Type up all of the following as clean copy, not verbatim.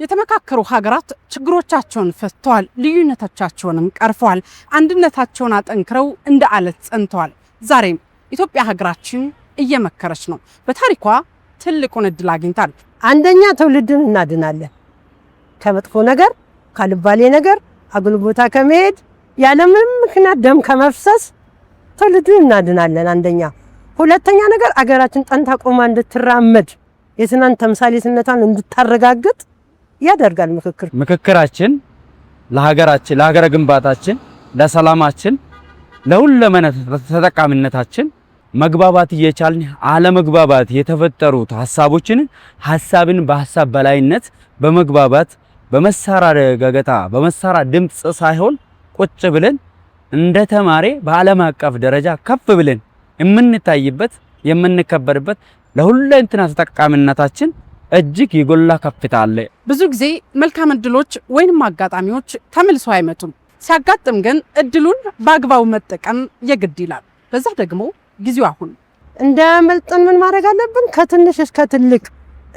የተመካከሩ ሀገራት ችግሮቻቸውን ፈተዋል፣ ልዩነቶቻቸውንም ቀርፈዋል፣ አንድነታቸውን አጠንክረው እንደ አለት ጸንተዋል። ዛሬም ኢትዮጵያ ሀገራችን እየመከረች ነው። በታሪኳ ትልቁን እድል አግኝታለች። አንደኛ ትውልድን እናድናለን ከመጥፎ ነገር፣ ካልባሌ ነገር፣ አጉል ቦታ ከመሄድ፣ ያለምንም ምክንያት ደም ከመፍሰስ ትውልድን እናድናለን። አንደኛ። ሁለተኛ ነገር አገራችን ጠንታ ቆማ እንድትራመድ የትናንት ተምሳሌትነቷን እንድታረጋግጥ ያደርጋል። ምክክራችን ለሀገራችን፣ ለሀገረ ግንባታችን፣ ለሰላማችን፣ ለሁለመነ ተጠቃሚነታችን መግባባት እየቻልን አለመግባባት የተፈጠሩት ሐሳብን በሐሳብ በላይነት በመግባባት በመሳሪያ ገገታ በመሳሪያ ድምጽ ሳይሆን ቁጭ ብለን እንደ ተማሪ በዓለም አቀፍ ደረጃ ከፍ ብለን የምንታይበት የምንከበርበት ለሁለንተና ተጠቃሚነታችን እጅግ የጎላ ከፍታ አለ። ብዙ ጊዜ መልካም እድሎች ወይንም አጋጣሚዎች ተመልሰው አይመጡም። ሲያጋጥም ግን እድሉን በአግባቡ መጠቀም የግድ ይላል። በዛ ደግሞ ጊዜው አሁን እንዳያመልጠን ምን ማድረግ አለብን? ከትንሽ እስከ ትልቅ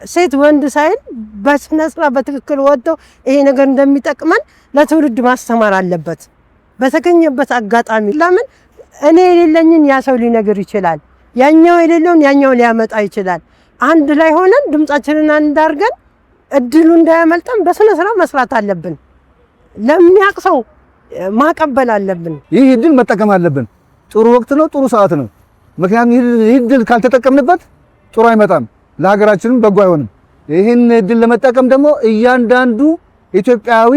ሴት ወንድ ሳይል በስነ ስርዓት በትክክል ወጥተው ይሄ ነገር እንደሚጠቅመን ለትውልድ ማስተማር አለበት። በተገኘበት አጋጣሚ ለምን እኔ የሌለኝን ያ ሰው ሊነግር ይችላል፣ ያኛው የሌለውን ያኛው ሊያመጣ ይችላል። አንድ ላይ ሆነን ድምጻችንን አንድ አድርገን እድሉ እንዳያመልጠን በስነ ስርዓት መስራት አለብን። ለሚያቅሰው ማቀበል አለብን። ይህ እድል መጠቀም አለብን። ጥሩ ወቅት ነው፣ ጥሩ ሰዓት ነው። ምክንያቱም ይህ እድል ካልተጠቀምንበት ጥሩ አይመጣም፣ ለሀገራችንም በጎ አይሆንም። ይህን እድል ለመጠቀም ደግሞ እያንዳንዱ ኢትዮጵያዊ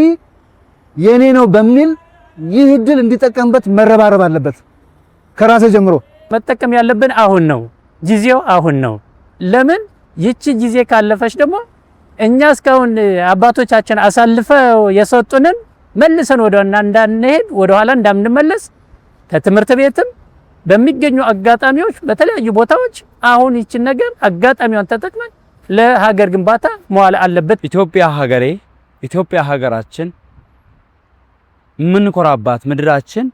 የኔ ነው በሚል ይህ እድል እንዲጠቀምበት መረባረብ አለበት። ከራሴ ጀምሮ መጠቀም ያለብን አሁን ነው፣ ጊዜው አሁን ነው። ለምን ይቺ ጊዜ ካለፈች ደግሞ እኛ እስካሁን አባቶቻችን አሳልፈው የሰጡንን መልሰን ወደና እንዳንሄድ ወደኋላ እንዳንመለስ ከትምህርት ቤትም በሚገኙ አጋጣሚዎች በተለያዩ ቦታዎች አሁን ይችን ነገር አጋጣሚውን ተጠቅመን ለሀገር ግንባታ መዋል አለበት። ኢትዮጵያ ሀገሬ፣ ኢትዮጵያ ሀገራችን የምንኮራባት ምድራችን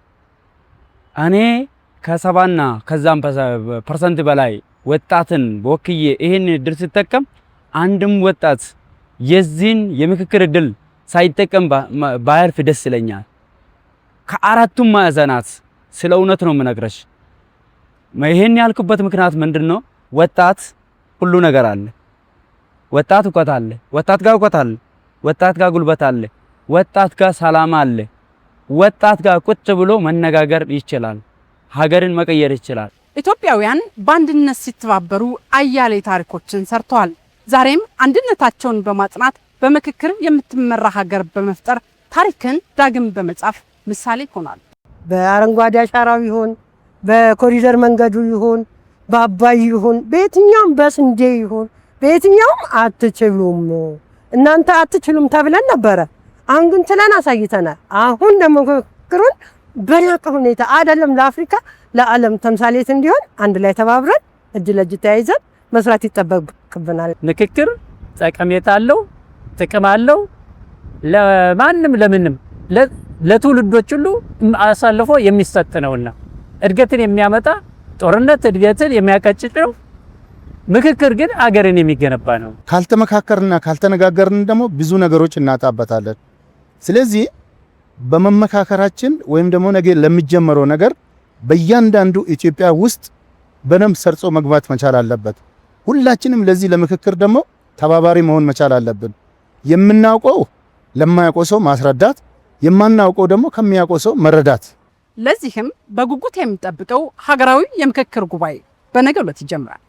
እኔ ከ70% ከዛም ፐርሰንት በላይ ወጣትን ወክዬ ይሄን እድል ሲጠቀም አንድም ወጣት የዚህን የምክክር እድል ሳይጠቀም ባያልፍ ደስ ይለኛል። ከአራቱም ማዕዘናት ስለ እውነት ነው የምነግርሽ። ይሄን ያልኩበት ምክንያት ምንድነው? ወጣት ሁሉ ነገር አለ። ወጣት እውቀት አለ፣ ወጣት ጋር እውቀት አለ፣ ወጣት ጋር ጉልበት አለ፣ ወጣት ጋር ሰላም አለ፣ ወጣት ጋር ቁጭ ብሎ መነጋገር ይችላል፣ ሀገርን መቀየር ይችላል። ኢትዮጵያውያን በአንድነት ሲተባበሩ አያሌ ታሪኮችን ሰርተዋል። ዛሬም አንድነታቸውን በማጽናት በምክክር የምትመራ ሀገር በመፍጠር ታሪክን ዳግም በመጻፍ ምሳሌ ይሆናል። በአረንጓዴ አሻራው ይሁን፣ በኮሪደር መንገዱ ይሁን፣ በአባይ ይሁን፣ በየትኛውም በስንዴ ይሁን፣ በየትኛውም አትችሉም እናንተ አትችሉም ተብለን ነበረ። አሁን ግን ችለን አሳይተናል። አሁን ደግሞ ምክክሩን በላቀ ሁኔታ አይደለም ለአፍሪካ ለዓለም ተምሳሌት እንዲሆን አንድ ላይ ተባብረን እጅ ለእጅ ተያይዘን መስራት ይጠበቅብናል። ምክክር ጠቀሜታ አለው፣ ጥቅም አለው። ለማንም ለምንም ለትውልዶች ሁሉ አሳልፎ የሚሰጥ ነውና እድገትን የሚያመጣ ጦርነት እድገትን የሚያቀጭጭ ነው። ምክክር ግን አገርን የሚገነባ ነው። ካልተመካከርና ካልተነጋገርን ደግሞ ብዙ ነገሮች እናጣበታለን። ስለዚህ በመመካከራችን ወይም ደግሞ ነገ ለሚጀመረው ነገር በእያንዳንዱ ኢትዮጵያ ውስጥ በደንብ ሰርጾ መግባት መቻል አለበት። ሁላችንም ለዚህ ለምክክር ደግሞ ተባባሪ መሆን መቻል አለብን። የምናውቀው ለማያውቀው ሰው ማስረዳት፣ የማናውቀው ደግሞ ከሚያውቀው ሰው መረዳት። ለዚህም በጉጉት የሚጠብቀው ሀገራዊ የምክክር ጉባኤ በነገው ዕለት ይጀምራል።